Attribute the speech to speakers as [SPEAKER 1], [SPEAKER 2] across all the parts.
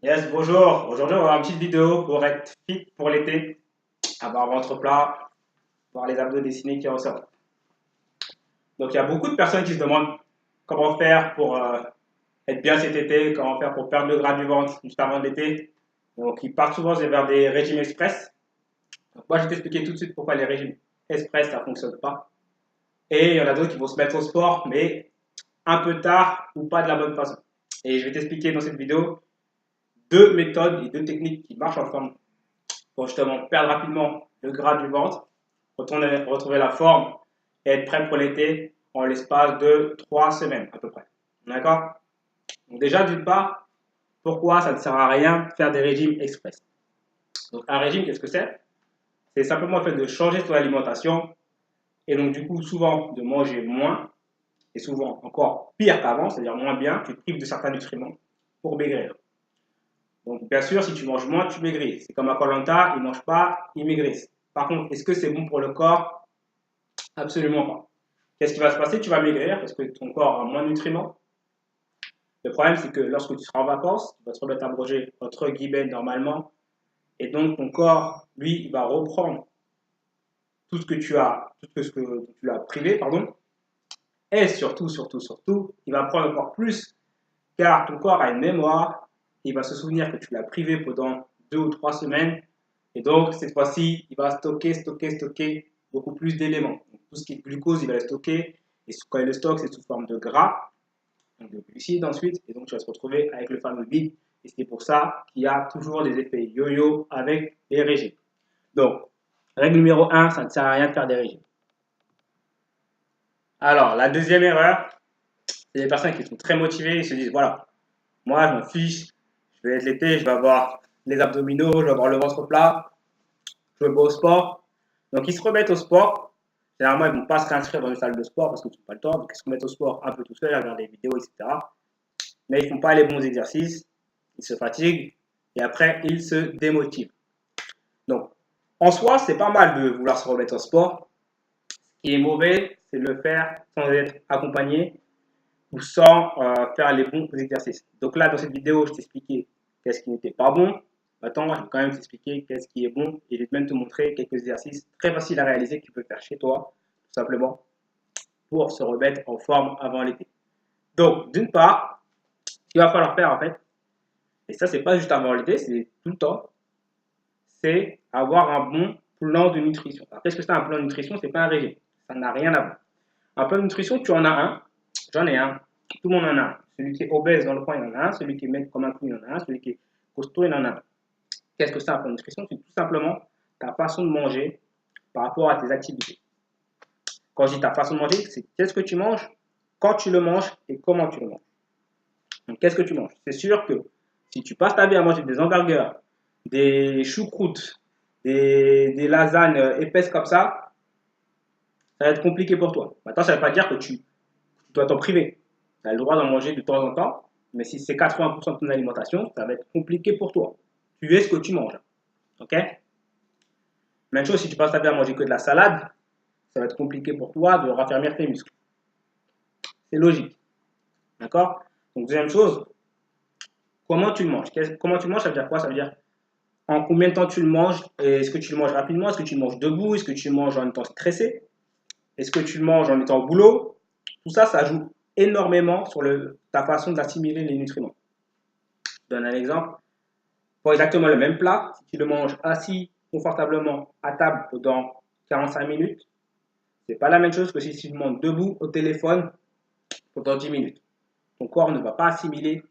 [SPEAKER 1] Yes, bonjour. Aujourd'hui, on va voir une petite vidéo pour être fit pour l'été, avoir ventre plat, voir les abdos dessinés qui ressortent. Donc, il y a beaucoup de personnes qui se demandent comment faire pour être bien cet été, comment faire pour perdre le gras du ventre juste avant l'été. Donc, ils partent souvent vers des régimes express. Donc, moi, je vais t'expliquer tout de suite pourquoi les régimes express, ça ne fonctionne pas. Et il y en a d'autres qui vont se mettre au sport, mais un peu tard ou pas de la bonne façon. Et je vais t'expliquer dans cette vidéo deux méthodes et deux techniques qui marchent ensemble pour justement perdre rapidement le gras du ventre, retrouver la forme et être prêt pour l'été en l'espace de 3 semaines à peu près. D'accord? Donc déjà, d'une part, pourquoi ça ne sert à rien de faire des régimes express? Donc un régime, qu'est-ce que c'est? C'est simplement le fait de changer son alimentation et donc du coup souvent de manger moins et souvent encore pire qu'avant, c'est-à-dire moins bien, tu te prives de certains nutriments pour maigrir. Donc, bien sûr, si tu manges moins, tu maigris. C'est comme à koh ils ne mangent pas, ils maigrissent. Par contre, est-ce que c'est bon pour le corps? Absolument pas. Qu'est-ce qui va se passer? Tu vas maigrir parce que ton corps a moins de nutriments. Le problème, c'est que lorsque tu seras en vacances, tu vas te remettre à manger entre guillemets normalement. Et donc, ton corps, lui, il va reprendre tout ce que tu as, tout ce que tu as privé, pardon. Et surtout, il va prendre encore plus car ton corps a une mémoire. Il va se souvenir que tu l'as privé pendant 2 ou 3 semaines. Et donc, cette fois-ci, il va stocker beaucoup plus d'éléments. Tout ce qui est glucose, il va le stocker. Et quand il le stocke, c'est sous forme de gras, donc de glucides ensuite. Et donc, tu vas te retrouver avec le fameux bide. Et c'est pour ça qu'il y a toujours des effets yo-yo avec les régimes. Donc, règle numéro 1, ça ne sert à rien de faire des régimes. Alors, la deuxième erreur, c'est les personnes qui sont très motivées. Ils se disent, voilà, moi, je m'en fiche. Je vais être l'été, je vais avoir les abdominaux, je vais avoir le ventre plat. Je vais pas au sport. Donc, ils se remettent au sport. Généralement, ils ne vont pas se réinscrire dans une salle de sport parce qu'ils n'ont pas le temps. Donc, ils se remettent au sport un peu tout seuls, à regarder des vidéos, etc. Mais ils ne font pas les bons exercices. Ils se fatiguent et après, ils se démotivent. Donc, en soi, c'est pas mal de vouloir se remettre au sport. Ce qui est mauvais, c'est de le faire sans être accompagné ou sans faire les bons exercices. Donc là, dans cette vidéo, je t'ai expliqué qu'est-ce qui n'était pas bon. Maintenant, je vais quand même t'expliquer qu'est-ce qui est bon et je vais même te montrer quelques exercices très faciles à réaliser que tu peux faire chez toi, tout simplement, pour se remettre en forme avant l'été. Donc, d'une part, ce qu'il va falloir faire en fait, et ça, c'est pas juste avant l'été, c'est tout le temps, c'est avoir un bon plan de nutrition. Alors, qu'est-ce que c'est un plan de nutrition? C'est pas un régime. Ça n'a rien à voir. Un plan de nutrition, tu en as un. J'en ai un. Tout le monde en a un. Celui qui est obèse dans le coin, il en a un. Celui qui est maigre comme un clou, il en a un. Celui qui est costaud, il en a un. Qu'est-ce que c'est un plan de nutrition? C'est tout simplement ta façon de manger par rapport à tes activités. Quand je dis ta façon de manger, c'est qu'est-ce que tu manges, quand tu le manges et comment tu le manges. Donc, qu'est-ce que tu manges? C'est sûr que si tu passes ta vie à manger des hamburgers, des choucroutes, des lasagnes épaisses comme ça va être compliqué pour toi. Maintenant, ça ne veut pas dire que tu dois t'en priver. Tu as le droit d'en manger de temps en temps, mais si c'est 80% de ton alimentation, ça va être compliqué pour toi. Tu es ce que tu manges. Ok? Même chose si tu passes ta vie à manger que de la salade, ça va être compliqué pour toi de raffermir tes muscles. C'est logique. D'accord? Donc, deuxième chose, comment tu le manges? Comment tu le manges, ça veut dire quoi? Ça veut dire en combien de temps tu le manges? Est-ce que tu le manges rapidement? Est-ce que tu le manges debout? Est-ce que tu le manges en étant stressé? Est-ce que tu le manges en étant au boulot? Tout ça, ça joue énormément sur ta façon d'assimiler les nutriments. Je donne un exemple. Pour exactement le même plat, si tu le manges assis confortablement à table pendant 45 minutes, c'est pas la même chose que si tu le manges debout au téléphone pendant 10 minutes. Ton corps ne va pas assimiler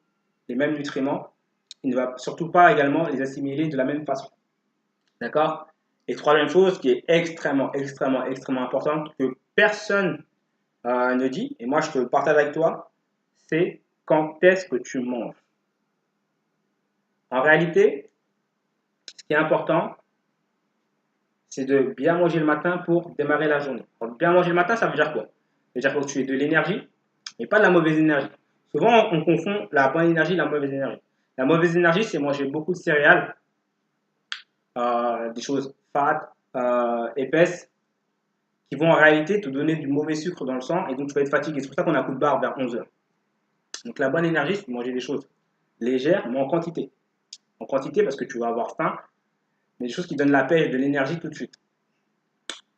[SPEAKER 1] les mêmes nutriments. Il ne va surtout pas également les assimiler de la même façon. D'accord? Et troisième chose qui est extrêmement importante que personne ne dit, et moi je te le partage avec toi, c'est quand est-ce que tu manges. En réalité, ce qui est important, c'est de bien manger le matin pour démarrer la journée. Donc, bien manger le matin, ça veut dire quoi? Ça veut dire que tu aies de l'énergie, mais pas de la mauvaise énergie. Souvent, on confond la bonne énergie et la mauvaise énergie. La mauvaise énergie, c'est manger beaucoup de céréales, des choses fat, épaisses, qui vont en réalité te donner du mauvais sucre dans le sang et donc tu vas être fatigué. C'est pour ça qu'on a un coup de barre vers 11 heures. Donc la bonne énergie, c'est de manger des choses légères, mais en quantité. en quantité parce que tu vas avoir faim, mais des choses qui donnent la pêche, de l'énergie tout de suite.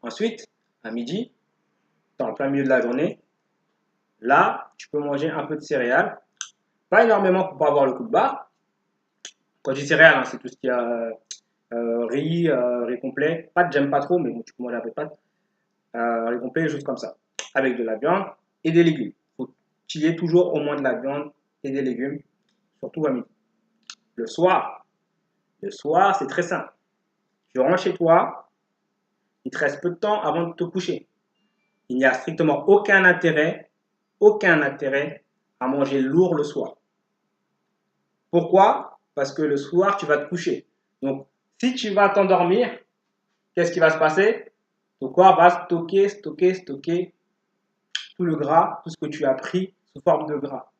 [SPEAKER 1] Ensuite, à midi, dans le plein milieu de la journée, là, tu peux manger un peu de céréales. Pas énormément pour pas avoir le coup de barre. Quand je dis céréales, hein, c'est tout ce qui a riz complet. Pâtes, j'aime pas trop, mais bon, tu peux manger un peu de pâtes. Riz complet, des choses comme ça. Avec de la viande et des légumes. Il faut qu'il y ait toujours au moins de la viande et des légumes, surtout à midi. Le soir, c'est très simple. Tu rentres chez toi, il te reste peu de temps avant de te coucher. Il n'y a strictement aucun intérêt à manger lourd le soir. Pourquoi? Parce que le soir, tu vas te coucher. Donc, si tu vas t'endormir, qu'est-ce qui va se passer? Ton corps va stocker tout le gras, tout ce que tu as pris sous forme de gras.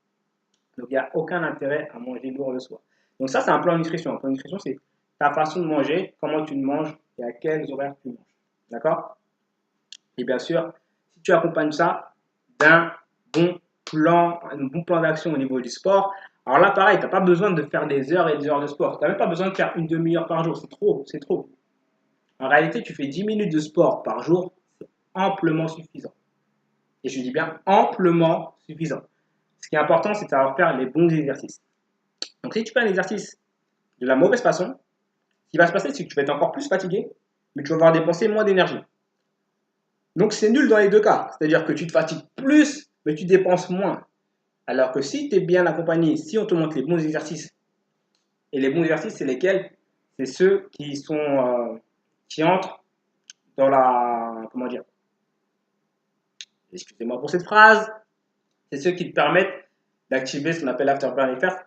[SPEAKER 1] Donc, il n'y a aucun intérêt à manger lourd le soir. Donc, ça, c'est un plan de nutrition. Un plan de nutrition, c'est ta façon de manger, comment tu le manges et à quels horaires tu manges. D'accord? Et bien sûr, si tu accompagnes ça d'un bon plan d'action au niveau du sport, alors là, pareil, tu n'as pas besoin de faire des heures et des heures de sport. Tu n'as même pas besoin de faire une demi-heure par jour. C'est trop. En réalité, tu fais 10 minutes de sport par jour, c'est amplement suffisant. Et je dis bien amplement suffisant. Ce qui est important, c'est de savoir faire les bons exercices. Donc, si tu fais un exercice de la mauvaise façon, ce qui va se passer, c'est que tu vas être encore plus fatigué, mais tu vas avoir dépensé moins d'énergie. Donc, c'est nul dans les deux cas. C'est-à-dire que tu te fatigues plus, mais tu dépenses moins. Alors que si tu es bien accompagné, si on te montre les bons exercices, et les bons exercices, c'est lesquels? C'est ceux qui entrent dans la, comment dire, excusez-moi pour cette phrase, c'est ceux qui te permettent d'activer ce qu'on appelle l'afterburn effect.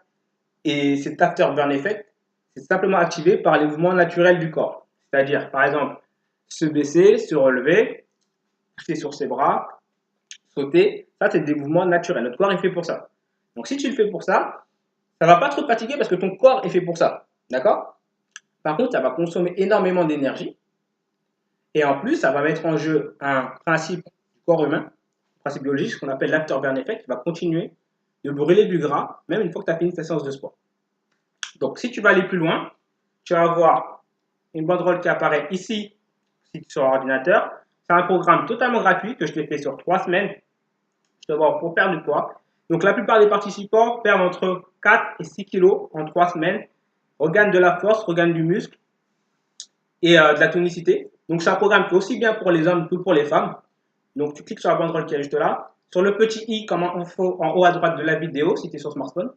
[SPEAKER 1] Et cet afterburn effect, c'est simplement activé par les mouvements naturels du corps. C'est-à-dire, par exemple, se baisser, se relever, pousser sur ses bras, sauter. Ça, c'est des mouvements naturels. Notre corps est fait pour ça. Donc, si tu le fais pour ça, ça ne va pas trop te fatiguer parce que ton corps est fait pour ça. D'accord? Par contre, ça va consommer énormément d'énergie. Et en plus, ça va mettre en jeu un principe du corps humain, un principe biologique, ce qu'on appelle l'afterburn effect, qui va continuer de brûler du gras, même une fois que tu as fini ta séance de sport. Donc, si tu vas aller plus loin, tu vas avoir une banderole qui apparaît ici sur l'ordinateur. C'est un programme totalement gratuit que je t'ai fait sur 3 semaines pour perdre du poids. Donc, la plupart des participants perdent entre 4 et 6 kilos en 3 semaines, regagnent de la force, regagnent du muscle et de la tonicité. Donc, c'est un programme qui est aussi bien pour les hommes que pour les femmes. Donc, tu cliques sur la banderole qui est juste là, sur le petit i comme en haut à droite de la vidéo si tu es sur smartphone,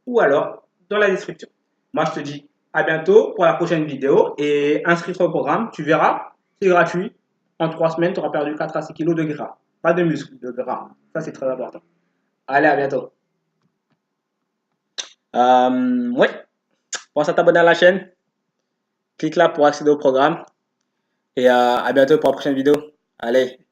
[SPEAKER 1] ou alors dans la description. Moi, je te dis à bientôt pour la prochaine vidéo et inscris-toi au programme. Tu verras, c'est gratuit. En 3 semaines, tu auras perdu 4 à 6 kilos de gras. Pas de muscle, de gras. Ça, c'est très important. Allez, à bientôt. Ouais, pense à t'abonner à la chaîne. Clique là pour accéder au programme. Et à bientôt pour la prochaine vidéo. Allez.